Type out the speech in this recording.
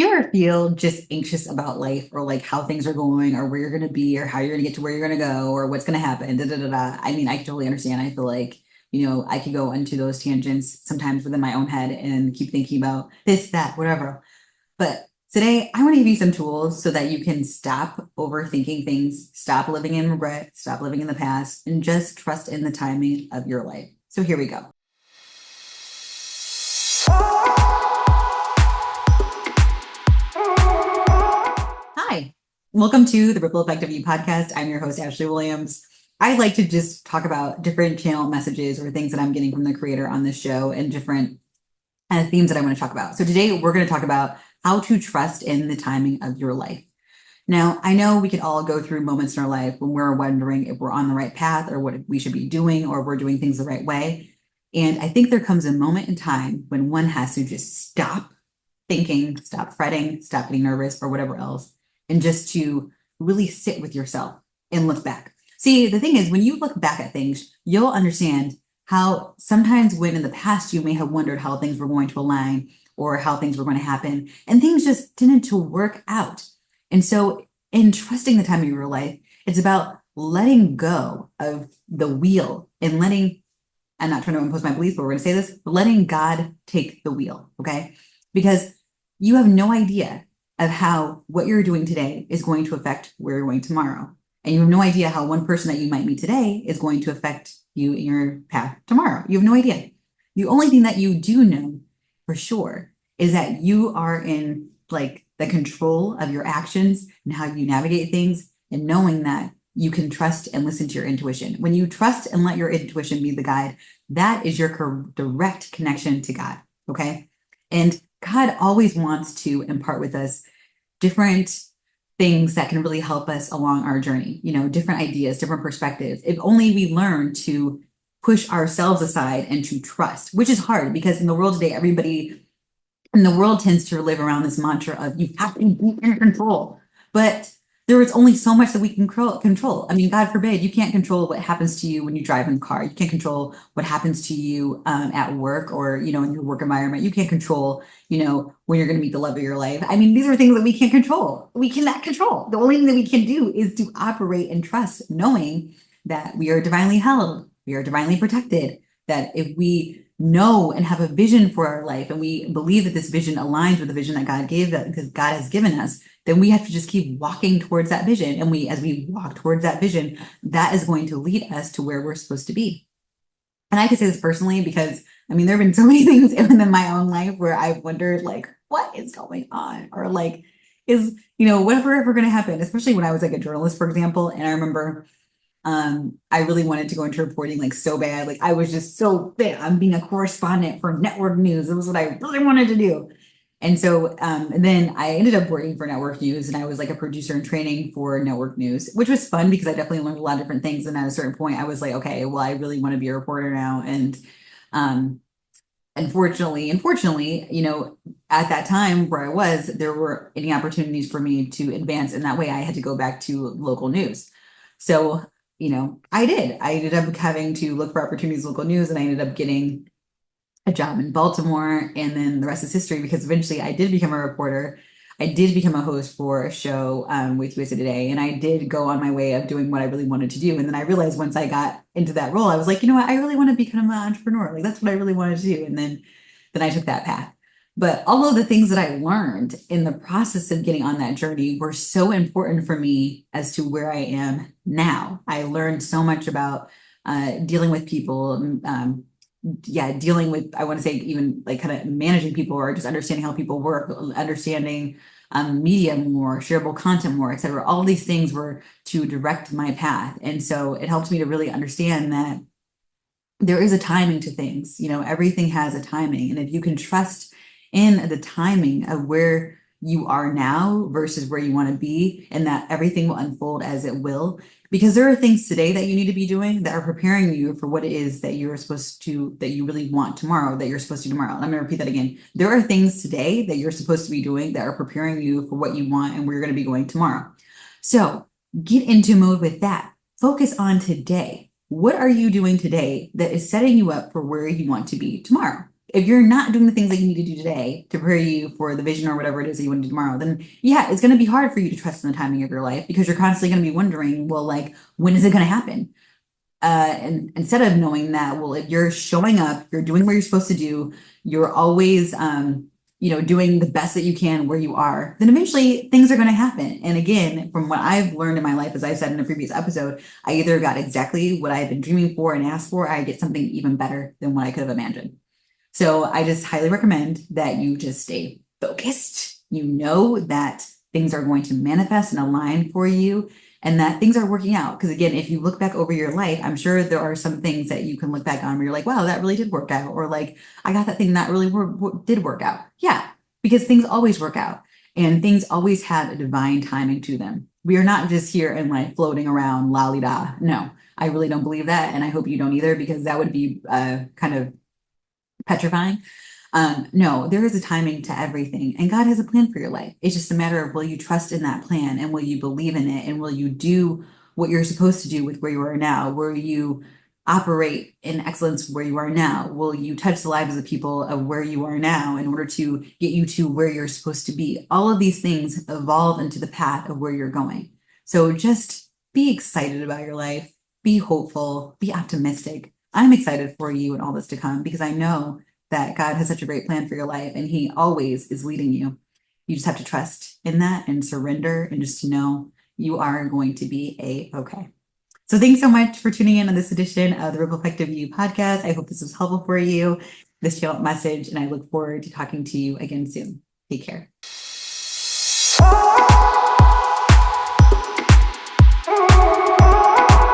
Do you ever feel just anxious about life or like how things are going or where you're going to be or how you're going to get to where you're going to go or what's going to happen? Da, da, da, da. I mean, I totally understand. I feel like, I could go into those tangents sometimes within my own head and keep thinking about this, that, whatever. But today, I want to give you some tools so that you can stop overthinking things, stop living in regret, stop living in the past, and just trust in the timing of your life. So here we go. Hi, welcome to the Ripple Effect of You podcast. I'm your host, Ashley Williams. I like to just talk about different channel messages or things that I'm getting from the creator on this show and different themes that I want to talk about. So today we're going to talk about how to trust in the timing of your life. Now, I know we could all go through moments in our life when we're wondering if we're on the right path or what we should be doing or we're doing things the right way. And I think there comes a moment in time when one has to just stop thinking, stop fretting, stop getting nervous or whatever else, and just to really sit with yourself and look back. See, the thing is, when you look back at things, you'll understand how sometimes when in the past you may have wondered how things were going to align or how things were going to happen, and things just didn't to work out. And so in trusting the time of your life, it's about letting go of the wheel and letting, I'm not trying to impose my beliefs, but we're going to say this, but letting God take the wheel, okay? Because you have no idea of how what you're doing today is going to affect where you're going tomorrow. And you have no idea how one person that you might meet today is going to affect you in your path tomorrow. You have no idea. The only thing that you do know for sure is that you are in like the control of your actions and how you navigate things, and knowing that you can trust and listen to your intuition. When you trust and let your intuition be the guide, that is your direct connection to God. Okay. And God always wants to impart with us different things that can really help us along our journey, different ideas, different perspectives. If only we learn to push ourselves aside and to trust, which is hard because in the world today, everybody in the world tends to live around this mantra of you have to be in control. But there is only so much that we can control. I mean, God forbid, you can't control what happens to you when you drive in the car. You can't control what happens to you at work or, in your work environment. You can't control, when you're going to meet the love of your life. I mean, these are things that we can't control. We cannot control. The only thing that we can do is to operate and trust, knowing that we are divinely held, we are divinely protected, that if we know and have a vision for our life and we believe that this vision aligns with the vision that God gave, that because God has given us, then we have to just keep walking towards that vision. And as we walk towards that vision, that is going to lead us to where we're supposed to be. And I can say this personally because I mean, there have been so many things in my own life where I've wondered like, what is going on? Or like, whatever ever going to happen, especially when I was like a journalist, for example. And I remember I really wanted to go into reporting like so bad. Like I was just so bad on being a correspondent for network news. It was what I really wanted to do. And so and then I ended up working for network news, and I was like a producer in training for network news, which was fun because I definitely learned a lot of different things. And at a certain point, I was like, okay, well, I really want to be a reporter now. And um, unfortunately, at that time where I was, there were any opportunities for me to advance in that way. I had to go back to local news. So I did. I ended up having to look for opportunities in local news, and I ended up getting a job in Baltimore. And then the rest is history because eventually I did become a reporter. I did become a host for a show with USA Today, and I did go on my way of doing what I really wanted to do. And then I realized once I got into that role, I was like, you know what, I really want to become an entrepreneur. Like that's what I really wanted to do. And then I took that path. But all of the things that I learned in the process of getting on that journey were so important for me as to where I am now. I learned so much about dealing with people, dealing with, I want to say even like kind of managing people or just understanding how people work, understanding media more, shareable content more, et cetera. All these things were to direct my path. And so it helped me to really understand that there is a timing to things. Everything has a timing. And if you can trust in the timing of where you are now versus where you want to be, and that everything will unfold as it will, because there are things today that you need to be doing that are preparing you for what it is that that you really want tomorrow, that you're supposed to do tomorrow. And I'm going to repeat that again. There are things today that you're supposed to be doing that are preparing you for what you want and where you're going to be going tomorrow. So get into mode with that. Focus on today. What are you doing today that is setting you up for where you want to be tomorrow? if you're not doing the things that you need to do today to prepare you for the vision or whatever it is that you want to do tomorrow, then yeah, it's going to be hard for you to trust in the timing of your life because you're constantly going to be wondering, well, like, when is it going to happen? And instead of knowing that, well, if you're showing up, you're doing what you're supposed to do, you're always, doing the best that you can where you are, then eventually things are going to happen. And again, from what I've learned in my life, as I said in a previous episode, I either got exactly what I've been dreaming for and asked for, or I get something even better than what I could have imagined. So I just highly recommend that you just stay focused. You know that things are going to manifest and align for you and that things are working out. Because again, if you look back over your life, I'm sure there are some things that you can look back on where you're like, wow, that really did work out. Or like, I got that thing that really did work out. Yeah, because things always work out and things always have a divine timing to them. We are not just here and like floating around la da. No, I really don't believe that. And I hope you don't either, because that would be kind of petrifying. No, there is a timing to everything, and God has a plan for your life. It's just a matter of will you trust in that plan and will you believe in it and will you do what you're supposed to do with where you are now? Will you operate in excellence where you are now? Will you touch the lives of the people of where you are now in order to get you to where you're supposed to be? All of these things evolve into the path of where you're going. So just be excited about your life, be hopeful, be optimistic. I'm excited for you and all this to come because I know that God has such a great plan for your life and He always is leading you. You just have to trust in that and surrender and just to know you are going to be okay. So thanks so much for tuning in on this edition of the Ripple Effect of You podcast. I hope this was helpful for you, this channel message, and I look forward to talking to you again soon. Take care.